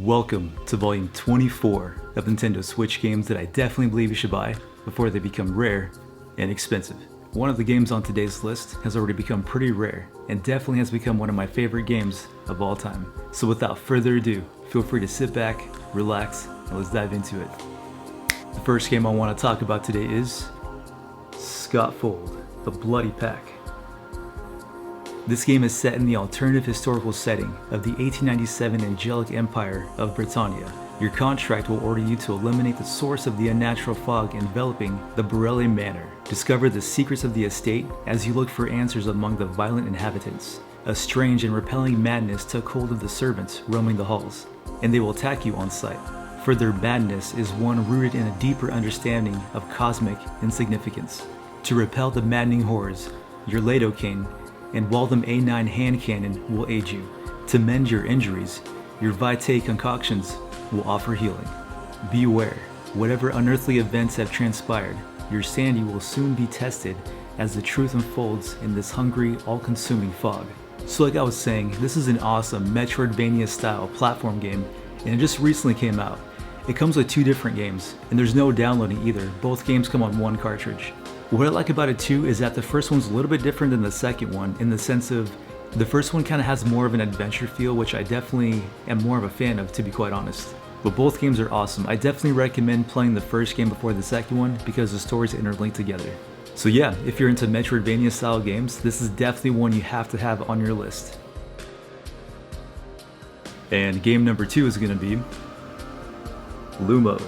Welcome to volume 24 of Nintendo Switch games that I definitely believe you should buy before they become rare and expensive. One of the games on today's list has already become pretty rare and definitely has become one of my favorite games of all time. So without further ado, feel free to sit back, relax, and let's dive into it. The first game I want to talk about today is Skautfold, The Bloody Pack. This game is set in the alternative historical setting of the 1897 Angelic Empire of Britannia. Your contract will order you to eliminate the source of the unnatural fog enveloping the Borelli Manor. Discover the secrets of the estate as you look for answers among the violent inhabitants. A strange and repelling madness took hold of the servants roaming the halls, and they will attack you on sight. For their madness is one rooted in a deeper understanding of cosmic insignificance. To repel the maddening horrors, your Lidocaine and Waldom A9 hand cannon will aid you. To mend your injuries, your Vitae concoctions will offer healing. Beware, whatever unearthly events have transpired, your sanity will soon be tested as the truth unfolds in this hungry, all-consuming fog. So like I was saying, this is an awesome Metroidvania-style platform game, and it just recently came out. It comes with two different games, and there's no downloading either. Both games come on one cartridge. What I like about it too is that the first one's a little bit different than the second one in the sense of the first one kind of has more of an adventure feel, which I definitely am more of a fan of, to be quite honest. But both games are awesome. I definitely recommend playing the first game before the second one because the stories interlink together. So yeah, if you're into Metroidvania style games, this is definitely one you have to have on your list. And game number 2 is going to be Lumo.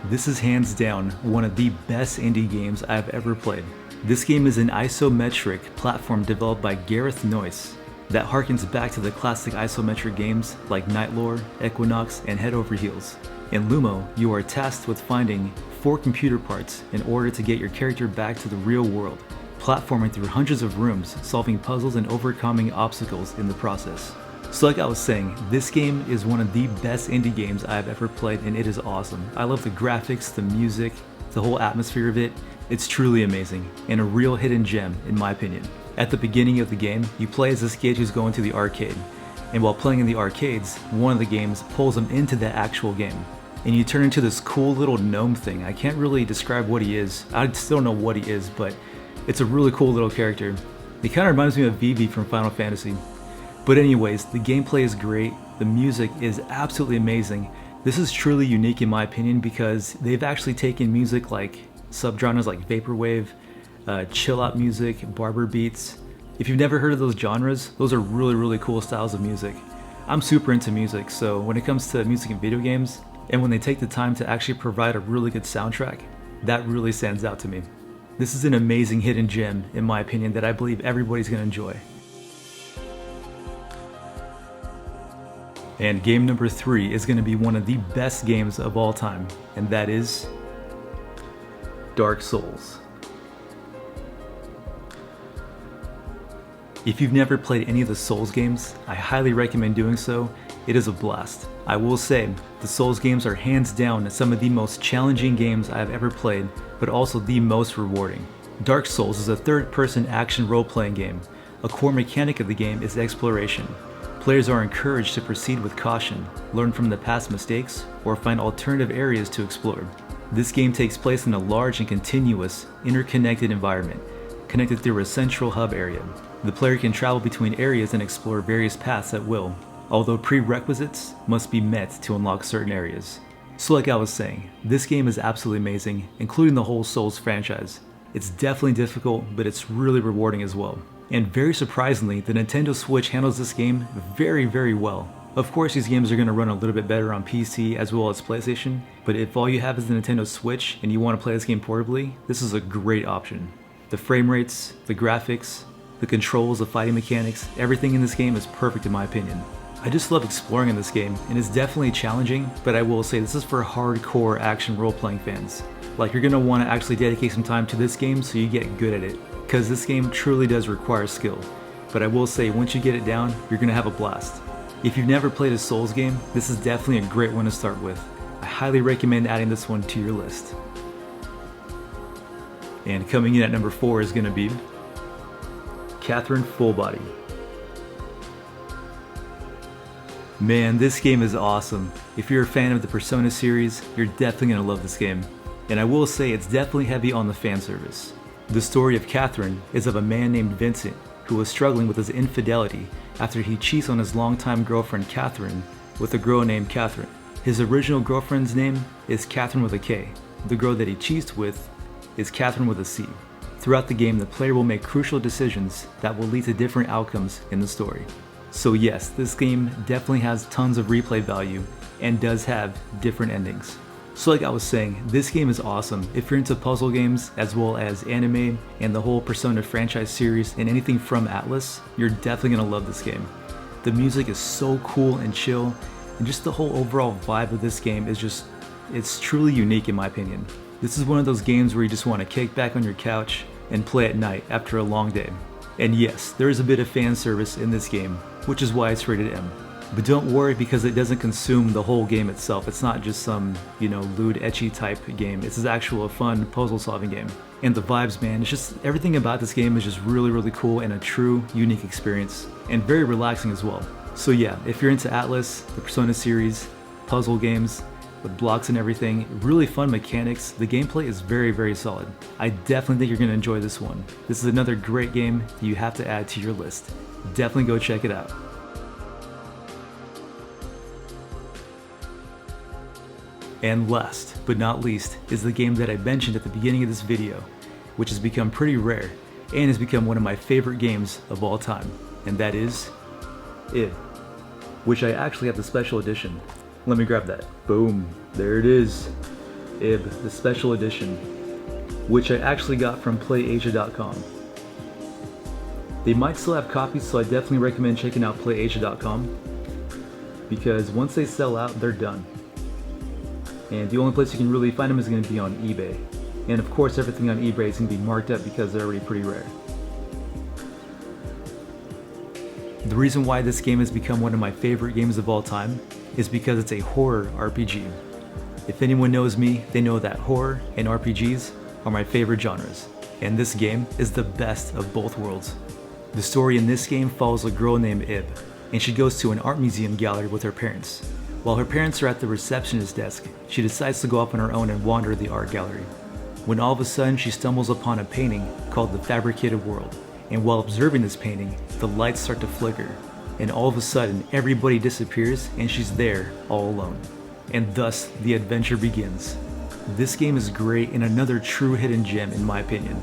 This is hands down one of the best indie games I've ever played. This game is an isometric platform developed by Gareth Noyce that harkens back to the classic isometric games like Nightlore, Equinox, and Head Over Heels. In Lumo, you are tasked with finding 4 computer parts in order to get your character back to the real world, platforming through hundreds of rooms, solving puzzles and overcoming obstacles in the process. So like I was saying, this game is one of the best indie games I've ever played, and it is awesome. I love the graphics, the music, the whole atmosphere of it. It's truly amazing, and a real hidden gem in my opinion. At the beginning of the game, you play as this kid who's going to the arcade, and while playing in the arcades, one of the games pulls him into the actual game. And you turn into this cool little gnome thing. I can't really describe what he is. I still don't know what he is, but it's a really cool little character. He kind of reminds me of Vivi from Final Fantasy. But anyways, the gameplay is great, the music is absolutely amazing. This is truly unique in my opinion because they've actually taken music like subgenres like vaporwave, chill out music, barber beats. If you've never heard of those genres, those are really cool styles of music. I'm super into music, so when it comes to music in video games, and when they take the time to actually provide a really good soundtrack, that really stands out to me. This is an amazing hidden gem in my opinion that I believe everybody's gonna enjoy. And game number 3 is going to be one of the best games of all time, and that is Dark Souls. If you've never played any of the Souls games, I highly recommend doing so. It is a blast. I will say, the Souls games are hands down some of the most challenging games I've ever played, but also the most rewarding. Dark Souls is a third-person action role-playing game. A core mechanic of the game is exploration. Players are encouraged to proceed with caution, learn from the past mistakes, or find alternative areas to explore. This game takes place in a large and continuous, interconnected environment, connected through a central hub area. The player can travel between areas and explore various paths at will, although prerequisites must be met to unlock certain areas. So like I was saying, this game is absolutely amazing, including the whole Souls franchise. It's definitely difficult, but it's really rewarding as well. And very surprisingly, the Nintendo Switch handles this game very well. Of course, these games are going to run a little bit better on PC as well as PlayStation, but if all you have is the Nintendo Switch and you want to play this game portably, this is a great option. The frame rates, the graphics, the controls, the fighting mechanics, everything in this game is perfect in my opinion. I just love exploring in this game, and it's definitely challenging, but I will say this is for hardcore action role-playing fans. Like, you're going to want to actually dedicate some time to this game so you get good at it, because this game truly does require skill. But I will say, once you get it down, you're going to have a blast. If you've never played a Souls game, this is definitely a great one to start with. I highly recommend adding this one to your list. And coming in at number 4 is going to be Catherine Fullbody. Man, this game is awesome. If you're a fan of the Persona series, you're definitely gonna love this game. And I will say it's definitely heavy on the fan service. The story of Catherine is of a man named Vincent who was struggling with his infidelity after he cheats on his longtime girlfriend Catherine with a girl named Catherine. His original girlfriend's name is Catherine with a K. The girl that he cheats with is Catherine with a C. Throughout the game, the player will make crucial decisions that will lead to different outcomes in the story. So yes, this game definitely has tons of replay value and does have different endings. So like I was saying, this game is awesome. If you're into puzzle games as well as anime and the whole Persona franchise series and anything from Atlus, you're definitely gonna love this game. The music is so cool and chill, and just the whole overall vibe of this game is it's truly unique in my opinion. This is one of those games where you just want to kick back on your couch and play at night after a long day. And yes, there is a bit of fan service in this game, which is why it's rated M. But don't worry, because it doesn't consume the whole game itself. It's not just some, lewd, ecchi type game. It's an actual fun puzzle solving game. And the vibes, man, it's just everything about this game is just really, really cool and a true, unique experience. And very relaxing as well. So yeah, if you're into Atlus, the Persona series, puzzle games, with blocks and everything, really fun mechanics, the gameplay is very, very solid. I definitely think you're going to enjoy this one. This is another great game that you have to add to your list. Definitely go check it out. And last but not least is the game that I mentioned at the beginning of this video, which has become pretty rare and has become one of my favorite games of all time, and that is Ib, which I actually have the special edition. Let me grab that. Boom, there it is. Ib, the special edition, which I actually got from playasia.com. They might still have copies, so I definitely recommend checking out playasia.com, because once they sell out, they're done. And the only place you can really find them is going to be on eBay. And of course, everything on eBay is going to be marked up because they're already pretty rare. The reason why this game has become one of my favorite games of all time is because it's a horror RPG. If anyone knows me, they know that horror and RPGs are my favorite genres, and this game is the best of both worlds. The story in this game follows a girl named Ib, and she goes to an art museum gallery with her parents. While her parents are at the receptionist desk, she decides to go up on her own and wander the art gallery, when all of a sudden she stumbles upon a painting called The Fabricated World, and while observing this painting, the lights start to flicker, and all of a sudden everybody disappears and she's there all alone. And thus the adventure begins. This game is great and another true hidden gem in my opinion.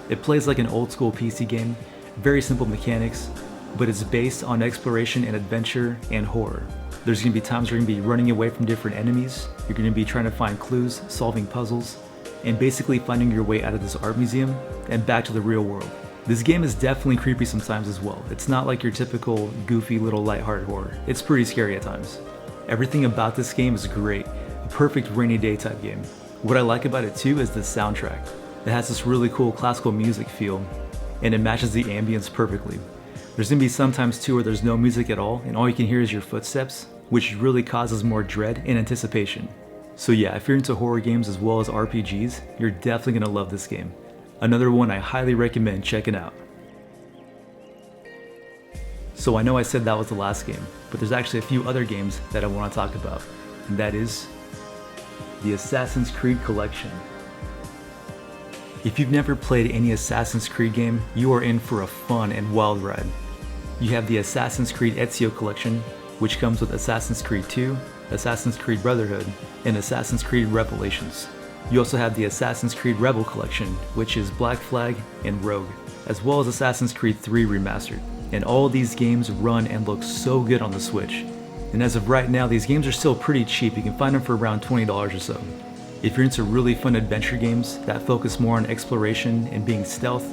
It plays like an old school PC game, very simple mechanics, but it's based on exploration and adventure and horror. There's going to be times where you're going to be running away from different enemies, you're going to be trying to find clues, solving puzzles, and basically finding your way out of this art museum and back to the real world. This game is definitely creepy sometimes as well. It's not like your typical goofy little lighthearted horror. It's pretty scary at times. Everything about this game is great, a perfect rainy day type game. What I like about it too is the soundtrack. It has this really cool classical music feel, and it matches the ambience perfectly. There's going to be sometimes too where there's no music at all and all you can hear is your footsteps, which really causes more dread and anticipation. So yeah, if you're into horror games as well as RPGs, you're definitely going to love this game. Another one I highly recommend checking out. So I know I said that was the last game, but there's actually a few other games that I want to talk about, and that is the Assassin's Creed Collection. If you've never played any Assassin's Creed game, you are in for a fun and wild ride. You have the Assassin's Creed Ezio Collection, which comes with Assassin's Creed 2, Assassin's Creed Brotherhood, and Assassin's Creed Revelations. You also have the Assassin's Creed Rebel Collection, which is Black Flag and Rogue, as well as Assassin's Creed 3 Remastered. And all of these games run and look so good on the Switch. And as of right now, these games are still pretty cheap. You can find them for around $20 or so. If you're into really fun adventure games that focus more on exploration and being stealth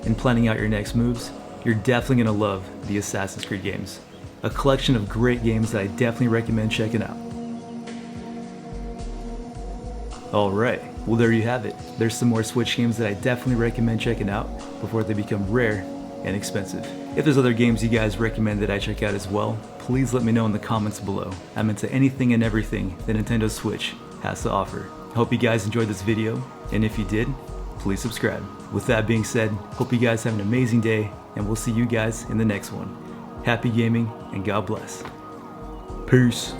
and planning out your next moves, you're definitely going to love the Assassin's Creed games. A collection of great games that I definitely recommend checking out. Alright, well there you have it. There's some more Switch games that I definitely recommend checking out before they become rare and expensive. If there's other games you guys recommend that I check out as well, please let me know in the comments below. I'm into anything and everything that Nintendo Switch has to offer. I hope you guys enjoyed this video, and if you did, please subscribe. With that being said, hope you guys have an amazing day, and we'll see you guys in the next one. Happy gaming, and God bless. Peace.